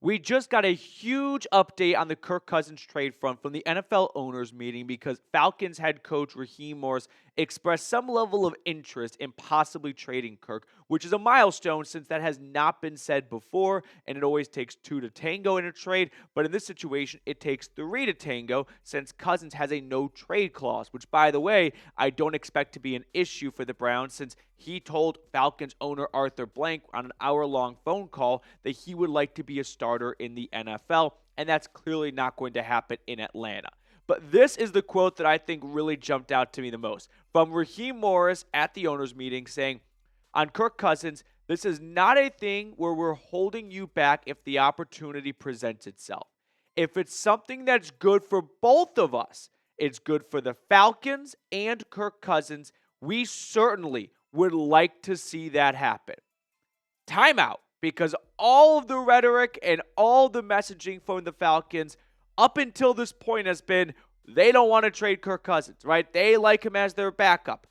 We just got a huge update on the Kirk Cousins trade front from the NFL owners meeting because Falcons head coach Raheem Morris expressed some level of interest in possibly trading Kirk, which is a milestone since that has not been said before, and it always takes two to tango in a trade. But in this situation, it takes three to tango since Cousins has a no trade clause, which, by the way, I don't expect to be an issue for the Browns since he told Falcons owner Arthur Blank on an hour-long phone call that he would like to be a starter in the NFL, and that's clearly not going to happen in Atlanta. But this is the quote that I think really jumped out to me the most from Raheem Morris at the owners meeting saying, on Kirk Cousins, this is not a thing where we're holding you back if the opportunity presents itself. If it's something that's good for both of us, it's good for the Falcons and Kirk Cousins, we certainly would like to see that happen. Timeout, because all of the rhetoric and all the messaging from the Falcons up until this point has been they don't want to trade Kirk Cousins, right? They like him as their backup.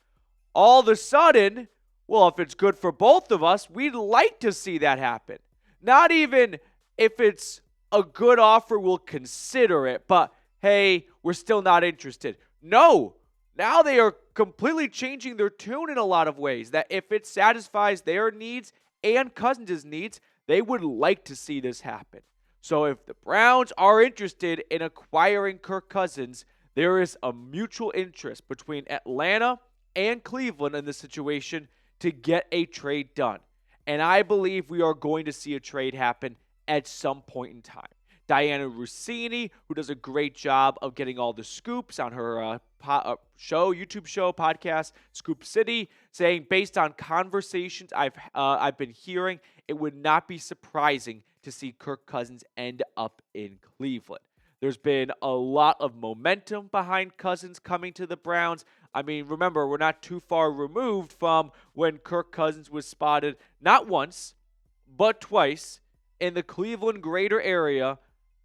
All of a sudden, well, if it's good for both of us, we'd like to see that happen. Not even if it's a good offer, we'll consider it, but hey, we're still not interested. No, now they are completely changing their tune in a lot of ways, that if it satisfies their needs and Cousins' needs, they would like to see this happen. So if the Browns are interested in acquiring Kirk Cousins, there is a mutual interest between Atlanta and Cleveland in this situation to get a trade done. And I believe we are going to see a trade happen at some point in time. Dianna Russini, who does a great job of getting all the scoops on her YouTube show, podcast, Scoop City, saying based on conversations I've been hearing, it would not be surprising to see Kirk Cousins end up in Cleveland. There's been a lot of momentum behind Cousins coming to the Browns. I mean, remember, we're not too far removed from when Kirk Cousins was spotted not once, but twice in the Cleveland greater area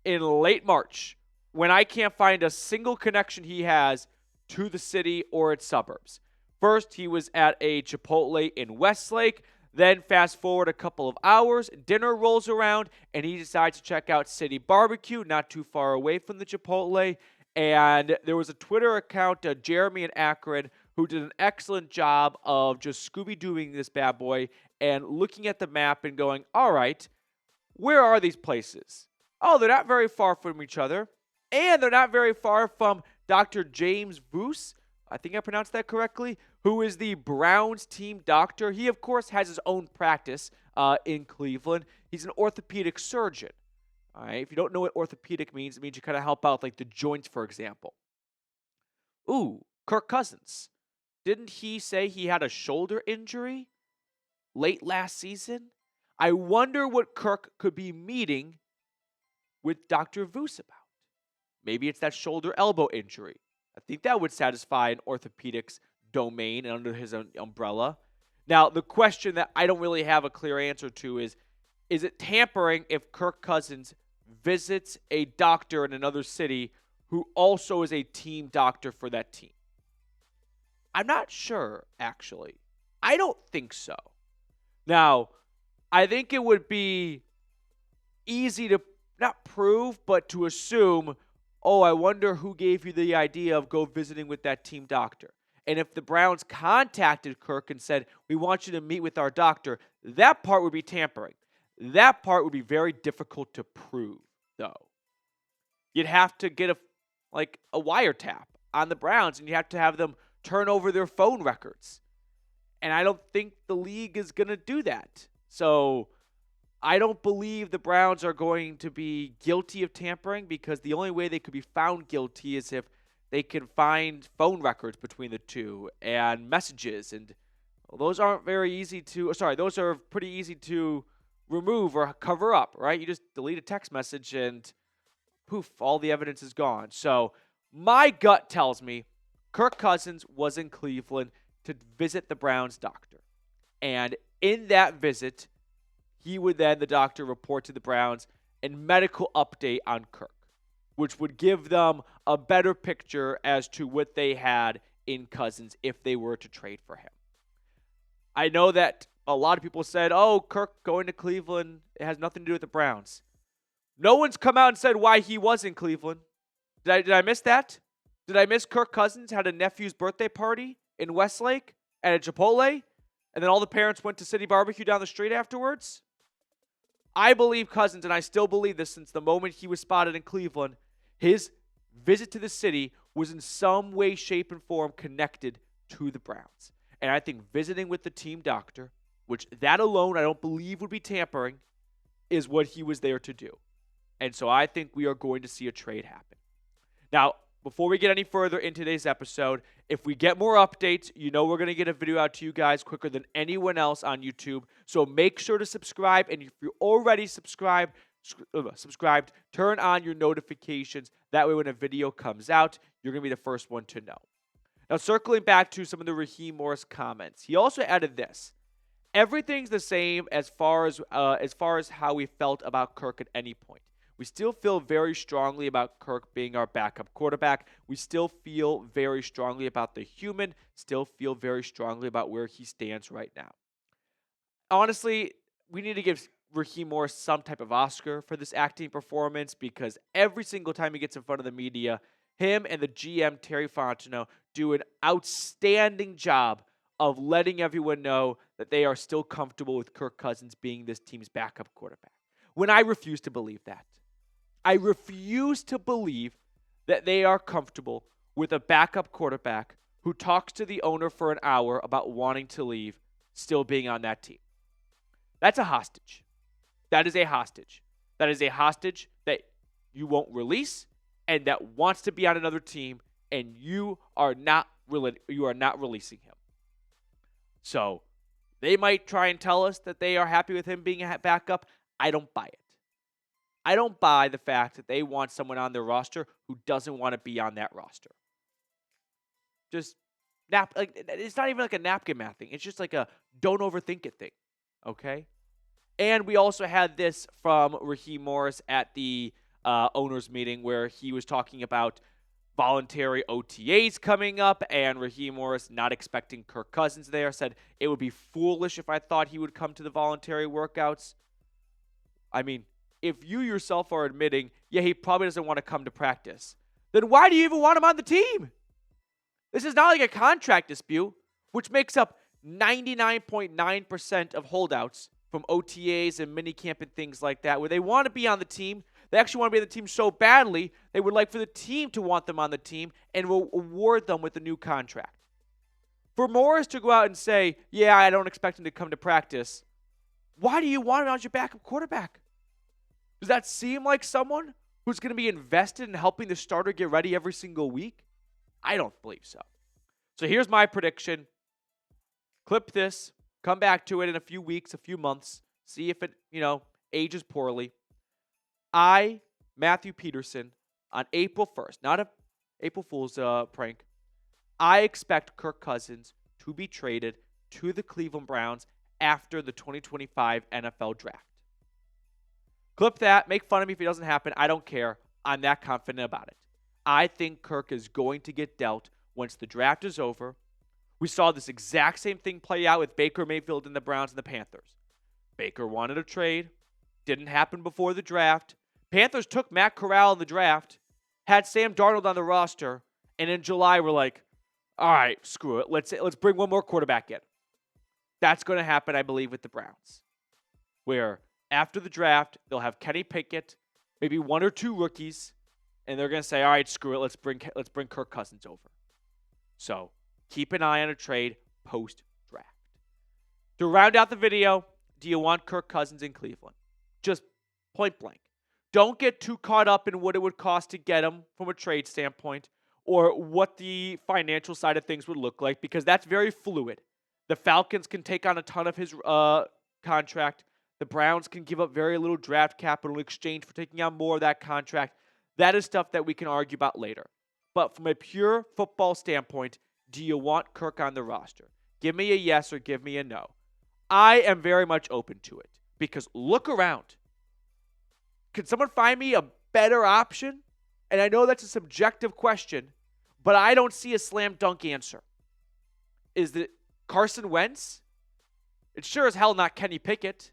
in late March, when I can't find a single connection he has to the city or its suburbs. First, he was at a Chipotle in Westlake. Then fast forward a couple of hours, dinner rolls around, and he decides to check out City Barbecue, not too far away from the Chipotle. And there was a Twitter account, Jeremy in Akron, who did an excellent job of just Scooby-Dooing this bad boy and looking at the map and going, all right, where are these places? Oh, they're not very far from each other. And they're not very far from Dr. James Boose, I think I pronounced that correctly, who is the Browns team doctor. He, of course, has his own practice in Cleveland. He's an orthopedic surgeon. All right, if you don't know what orthopedic means, it means you kind of help out like the joints, for example. Ooh, Kirk Cousins. Didn't he say he had a shoulder injury late last season? I wonder what Kirk could be meeting with Dr. Voos about. Maybe it's that shoulder elbow injury. I think that would satisfy an orthopedics domain and under his own umbrella. Now, the question that I don't really have a clear answer to is it tampering if Kirk Cousins visits a doctor in another city who also is a team doctor for that team? I'm not sure, actually. I don't think so. Now, I think it would be easy to not prove, but to assume, oh, I wonder who gave you the idea of go visiting with that team doctor. And if the Browns contacted Kirk and said, we want you to meet with our doctor, that part would be tampering. That part would be very difficult to prove, though. You'd have to get a wiretap on the Browns, and you have to have them turn over their phone records. And I don't think the league is going to do that. So I don't believe the Browns are going to be guilty of tampering, because the only way they could be found guilty is if they can find phone records between the two and messages. And those aren't very easy to, those are pretty easy to remove or cover up, right? You just delete a text message and poof, all the evidence is gone. So my gut tells me Kirk Cousins was in Cleveland to visit the Browns doctor. And in that visit, he would then, the doctor, report to the Browns a medical update on Kirk, which would give them a better picture as to what they had in Cousins if they were to trade for him. I know that a lot of people said, oh, Kirk going to Cleveland, it has nothing to do with the Browns. No one's come out and said why he was in Cleveland. Did I miss that? Did I miss Kirk Cousins had a nephew's birthday party in Westlake at a Chipotle? And then all the parents went to City Barbecue down the street afterwards? I believe Cousins, and I still believe this since the moment he was spotted in Cleveland, his visit to the city was in some way, shape, and form connected to the Browns. And I think visiting with the team doctor, which that alone I don't believe would be tampering, is what he was there to do. And so I think we are going to see a trade happen. Now, before we get any further in today's episode, if we get more updates, you know we're going to get a video out to you guys quicker than anyone else on YouTube. So make sure to subscribe. And if you're already subscribed, turn on your notifications. That way when a video comes out, you're going to be the first one to know. Now, circling back to some of the Raheem Morris comments, he also added this. Everything's the same as far as how we felt about Kirk at any point. We still feel very strongly about Kirk being our backup quarterback. We still feel very strongly about the human, still feel very strongly about where he stands right now. Honestly, we need to give Raheem Morris some type of Oscar for this acting performance because every single time he gets in front of the media, him and the GM, Terry Fontenot, do an outstanding job of letting everyone know that they are still comfortable with Kirk Cousins being this team's backup quarterback. When I refuse to believe that. I refuse to believe that they are comfortable with a backup quarterback who talks to the owner for an hour about wanting to leave, still being on that team. That's a hostage. That is a hostage. That is a hostage that you won't release and that wants to be on another team, and you are not releasing him. So they might try and tell us that they are happy with him being a backup. I don't buy it. I don't buy the fact that they want someone on their roster who doesn't want to be on that roster. Just it's not even like a napkin math thing. It's just like a don't overthink it thing. Okay? And we also had this from Raheem Morris at the owners meeting where he was talking about voluntary OTAs coming up, and Raheem Morris not expecting Kirk Cousins there, said it would be foolish if I thought he would come to the voluntary workouts. I mean, if you yourself are admitting, yeah, he probably doesn't want to come to practice, then why do you even want him on the team? This is not like a contract dispute, which makes up 99.9% of holdouts from OTAs and minicamp and things like that, where they want to be on the team. They actually want to be on the team so badly, they would like for the team to want them on the team and will award them with a new contract. For Morris to go out and say, yeah, I don't expect him to come to practice, why do you want him as your backup quarterback? Does that seem like someone who's going to be invested in helping the starter get ready every single week? I don't believe so. So here's my prediction. Clip this, come back to it in a few weeks, a few months, see if it, ages poorly. I, Matthew Peterson, on April 1st, not a April Fool's prank, I expect Kirk Cousins to be traded to the Cleveland Browns after the 2025 NFL Draft. Clip that. Make fun of me if it doesn't happen. I don't care. I'm that confident about it. I think Kirk is going to get dealt once the draft is over. We saw this exact same thing play out with Baker Mayfield and the Browns and the Panthers. Baker wanted a trade. Didn't happen before the draft. Panthers took Matt Corral in the draft, had Sam Darnold on the roster, and in July we're like, all right, screw it. Let's bring one more quarterback in. That's going to happen, I believe, with the Browns, where after the draft, they'll have Kenny Pickett, maybe one or two rookies, and they're going to say, all right, screw it. Let's bring Kirk Cousins over. So keep an eye on a trade post-draft. To round out the video, do you want Kirk Cousins in Cleveland? Just point blank. Don't get too caught up in what it would cost to get him from a trade standpoint or what the financial side of things would look like, because that's very fluid. The Falcons can take on a ton of his contract. The Browns can give up very little draft capital in exchange for taking on more of that contract. That is stuff that we can argue about later. But from a pure football standpoint, do you want Kirk on the roster? Give me a yes or give me a no. I am very much open to it because look around. Can someone find me a better option? And I know that's a subjective question, but I don't see a slam dunk answer. Is it Carson Wentz? It's sure as hell not Kenny Pickett.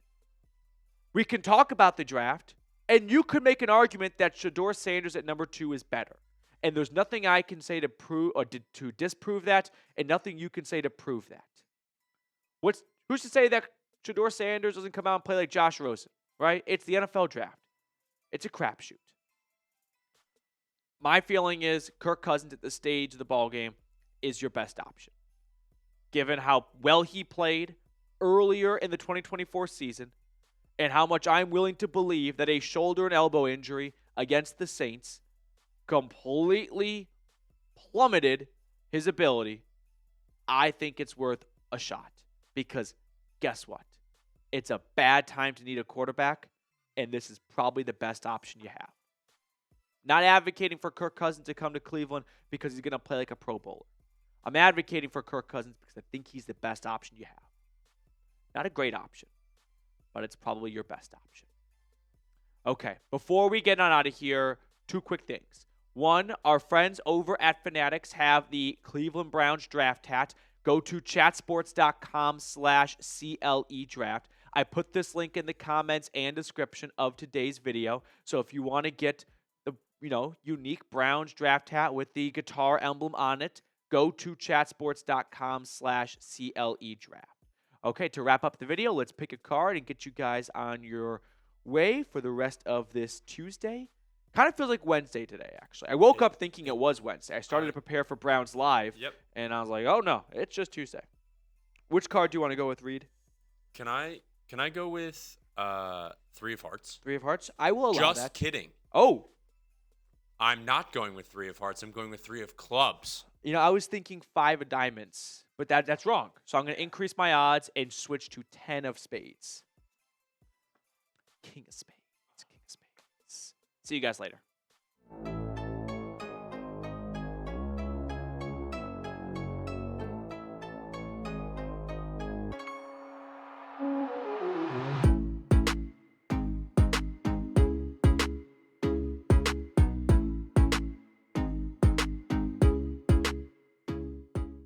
We can talk about the draft. And you could make an argument that Shedeur Sanders at number 2 is better. And there's nothing I can say to prove or to disprove that, and nothing you can say to prove that. Who's to say that Shedeur Sanders doesn't come out and play like Josh Rosen, right? It's the NFL draft. It's a crapshoot. My feeling is Kirk Cousins at this stage of the ballgame is your best option. Given how well he played earlier in the 2024 season and how much I'm willing to believe that a shoulder and elbow injury against the Saints completely plummeted his ability, I think it's worth a shot. Because guess what? It's a bad time to need a quarterback, and this is probably the best option you have. Not advocating for Kirk Cousins to come to Cleveland because he's going to play like a Pro Bowler. I'm advocating for Kirk Cousins because I think he's the best option you have. Not a great option, but it's probably your best option. Okay, before we get on out of here, 2 quick things. One, our friends over at Fanatics have the Cleveland Browns draft hat. Go to chatsports.com/CLE draft. I put this link in the comments and description of today's video. So if you want to get the unique Browns draft hat with the guitar emblem on it, go to chatsports.com/CLE draft. Okay, to wrap up the video, let's pick a card and get you guys on your way for the rest of this Tuesday. Kind of feels like Wednesday today, actually. I woke up thinking it was Wednesday. I started to prepare for Browns Live, and I was like, oh, no, it's just Tuesday. Which card do you want to go with, Reed? Can I go with 3 of Hearts? 3 of Hearts? I will allow that. Just kidding. Oh. I'm not going with 3 of Hearts. I'm going with 3 of Clubs. I was thinking 5 of Diamonds, but that's wrong. So I'm going to increase my odds and switch to 10 of Spades. King of Spades. See you guys later.